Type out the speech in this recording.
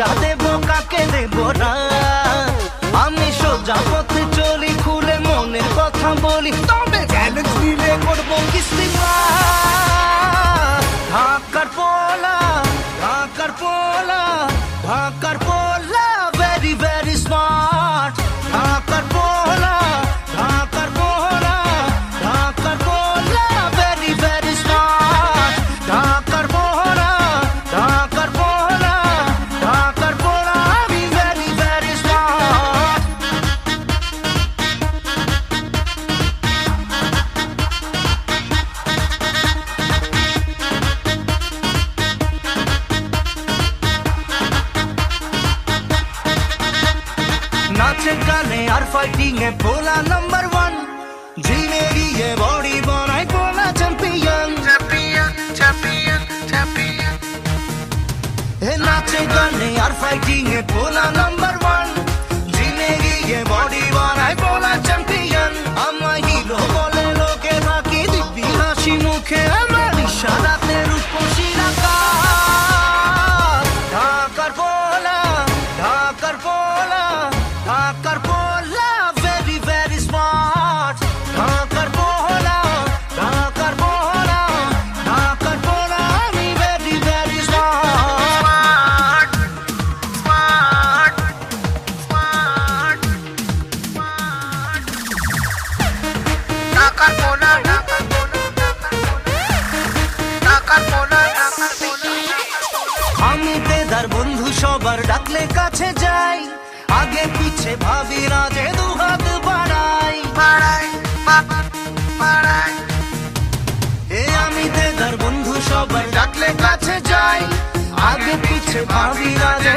কাটা দেব কাকে দেব না, আমি সোজা পথে চলি খুলে মনের কথা বলি, তবে চ্যালেঞ্জ দিলে করবো কিস্তি ঢাকার পোলা, ঢাকার পোলা, ঢাকার পোলা ভেরি ভেরি স্মার্ট, ঢাকার পোলা, ঢাকার পোলা, ঢাকার পোলা ভেরি ভেরি স্মার্ট, ঢাকার পোলা, ঢাকার পোলা, ঢাকার পোলা আমি ভেরি ভেরি স্মার্ট। নাচে গানে আর ফাইটিং এ পোলা নাম্বার ওয়ান, জিমে গিয়ে বডি বানায় পোলা চ্যাম্পিয়ন, চ্যাম্পিয়ন, চ্যাম্পিয়ন, চ্যাম্পিয়ন। হে নাচে গানে আর ফাইটিং এ পোলা নাম্বার ওয়ান, জিমে গিয়ে বডি বানায় পোলা চ্যাম্পিয়ন। আমার হিরো বলে লোকে থাকি দিব্যি হাসি মুখে, আমার ইশারাতে রূপসী রাখা, ঢাকার পোলা, ঢাকার পোলা, ঢাকার পোলা ভেরি ভেরি স্মার্ট, ঢাকার পোলা, ঢাকার পোলা, ঢাকার পোলা আমি very very smart, smart, smart, smart. ঢাকার পোলা, ঢাকার পোলা, ঢাকার পোলা, ঢাকার পোলা। আমি দেদার বন্ধু সবার ডাকলে কাছে যাই, আগে পিছে ভাবি না যে দু হাত বাড়াই, বাড়াই, বাড়াই। এ আমি দেদার বন্ধু সবার ডাকলে কাছে যাই, আগে পিছে ভাবি না যে